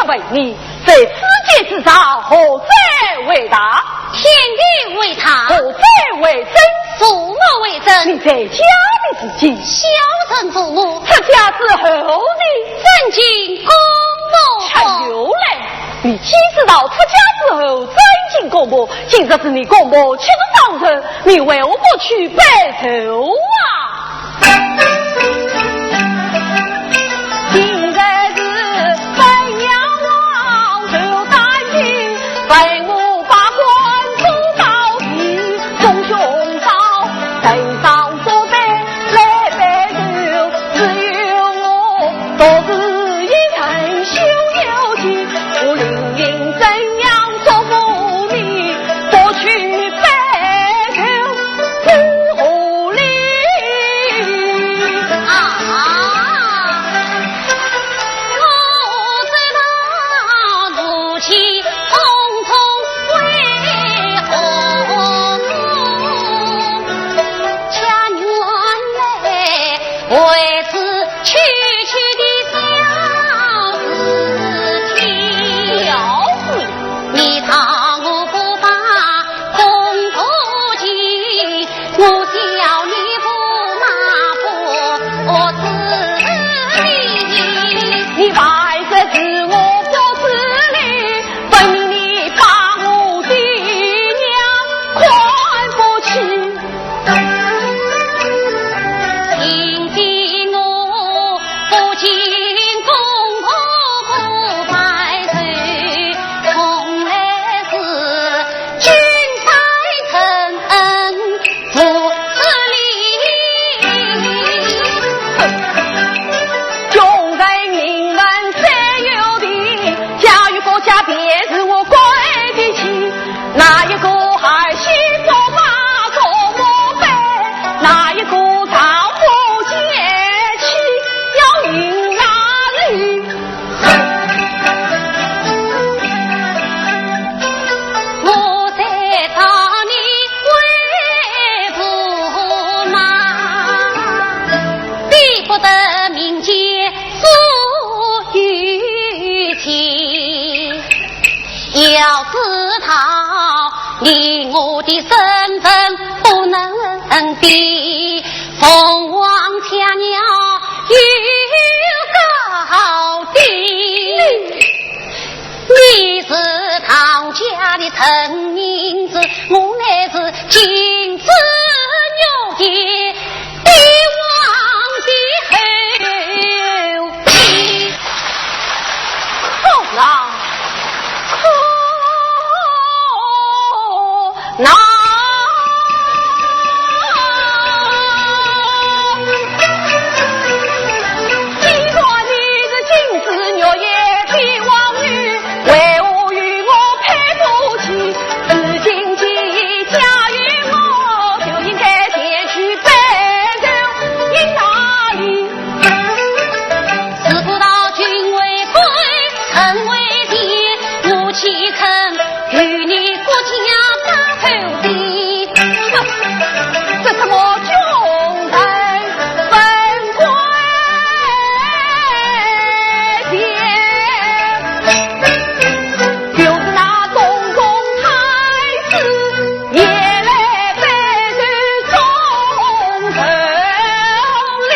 为你在世界之上，何者为大？天地为他，何者为真？父母为真。你在家的自己，孝顺父母，出家之后的正经公母。才有嘞！你既知道出家之后正经公母，今日是你公母去的早晨，你为我不去白头啊？现在是本阳王就担心，为我把官做到底，众兄嫂登上坐杯来白酒，只有我独自一人修有情，我灵灵怎样做不你，不去白头不合理啊！我知道怒气匆匆为何物，家园内为此区区的小事情，你倘不把公不敬，我叫你不骂我自理。你白色是我不自理，分明你把我的娘看不起。听见我不敬公婆不拜岁，从来是君在臣不自理。众人名门谁有的要知道你我的身份不能比，凤凰家鸟有高低。你是唐家的陈名字，我乃是金枝玉叶帝王的后妃。后郎，那既说你是金枝玉叶帝王女，为何与我配不起？自今既嫁与我，就应该前去北周，因哪里？知不道君为贵，臣为敌，我岂肯与你国家打头的？这什么穷人分贵贱，就是那中宗太子也来北周中头里。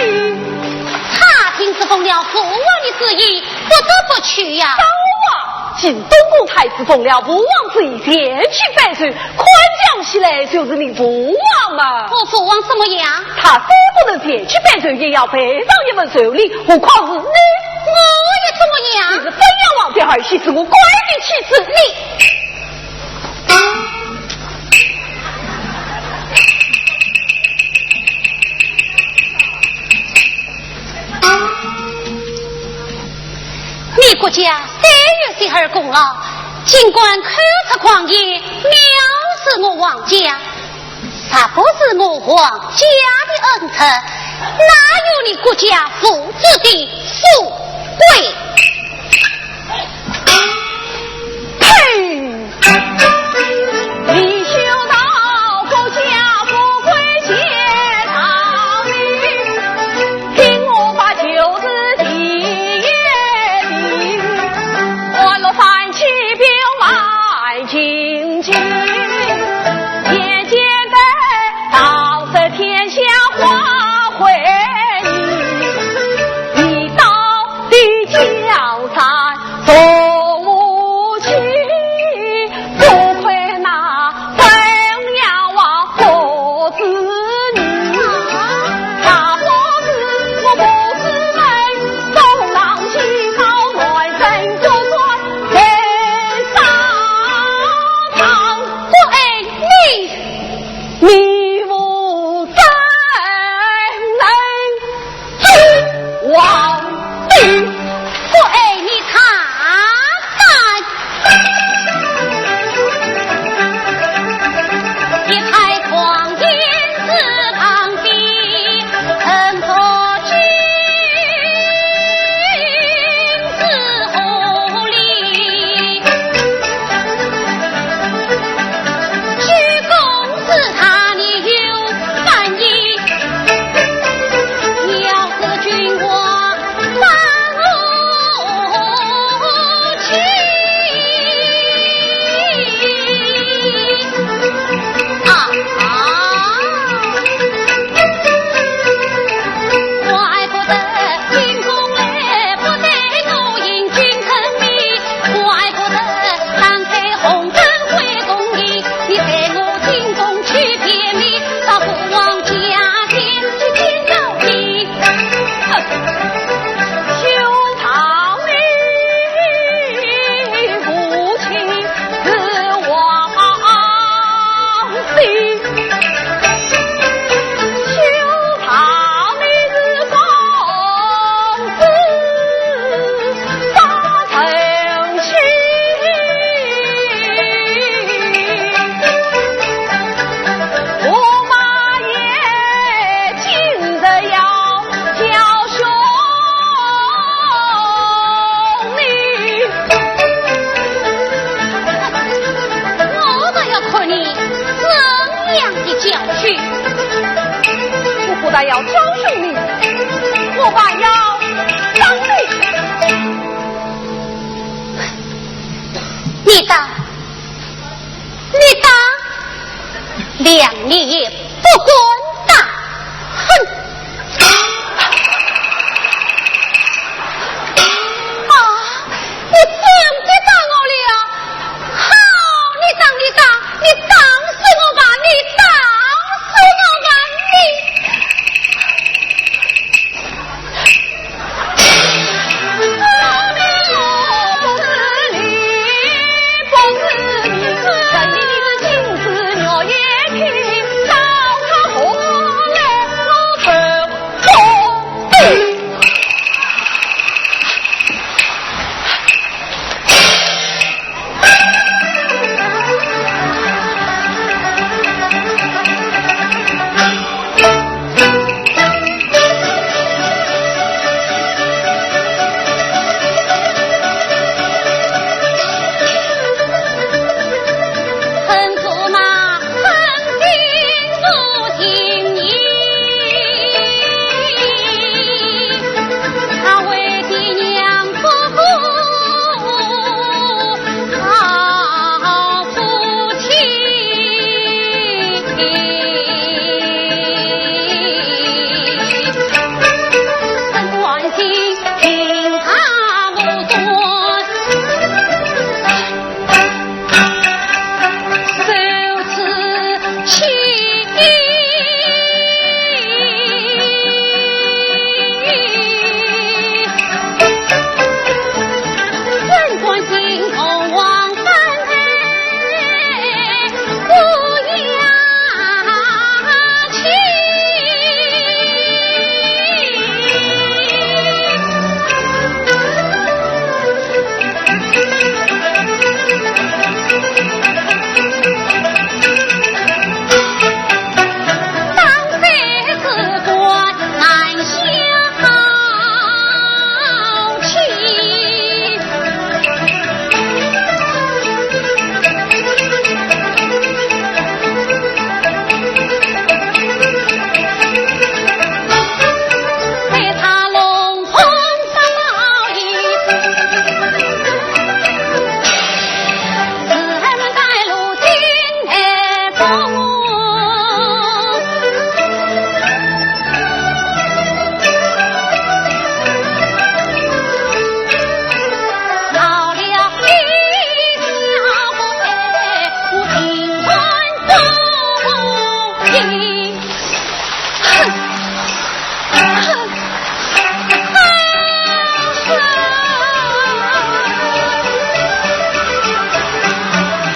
他听是奉了父王的旨意，不得不去呀。今东宫太子奉了父王之意前去北周，宽降起来就是你父王嘛。我父王怎么样？他虽不能前去北周，也要背上一份寿礼，何况是你？我也怎么样？你是本阳王的儿媳，是我乖的妻子，你国家3月12功劳，尽管口出狂言，藐视我王家，啥不是我王家的恩臣，哪有你国家父子的富贵？呸！你修道国家富贵皆逃命，听我把旧日体也定，换了三七表满清军，渐渐的到这天下化回你，你到底江山总无情，不愧那本阳王佛子女，大佛子我不是人，东浪西靠暖身就算人上堂，我爱你无怎能知王地？我爱你看。两年不管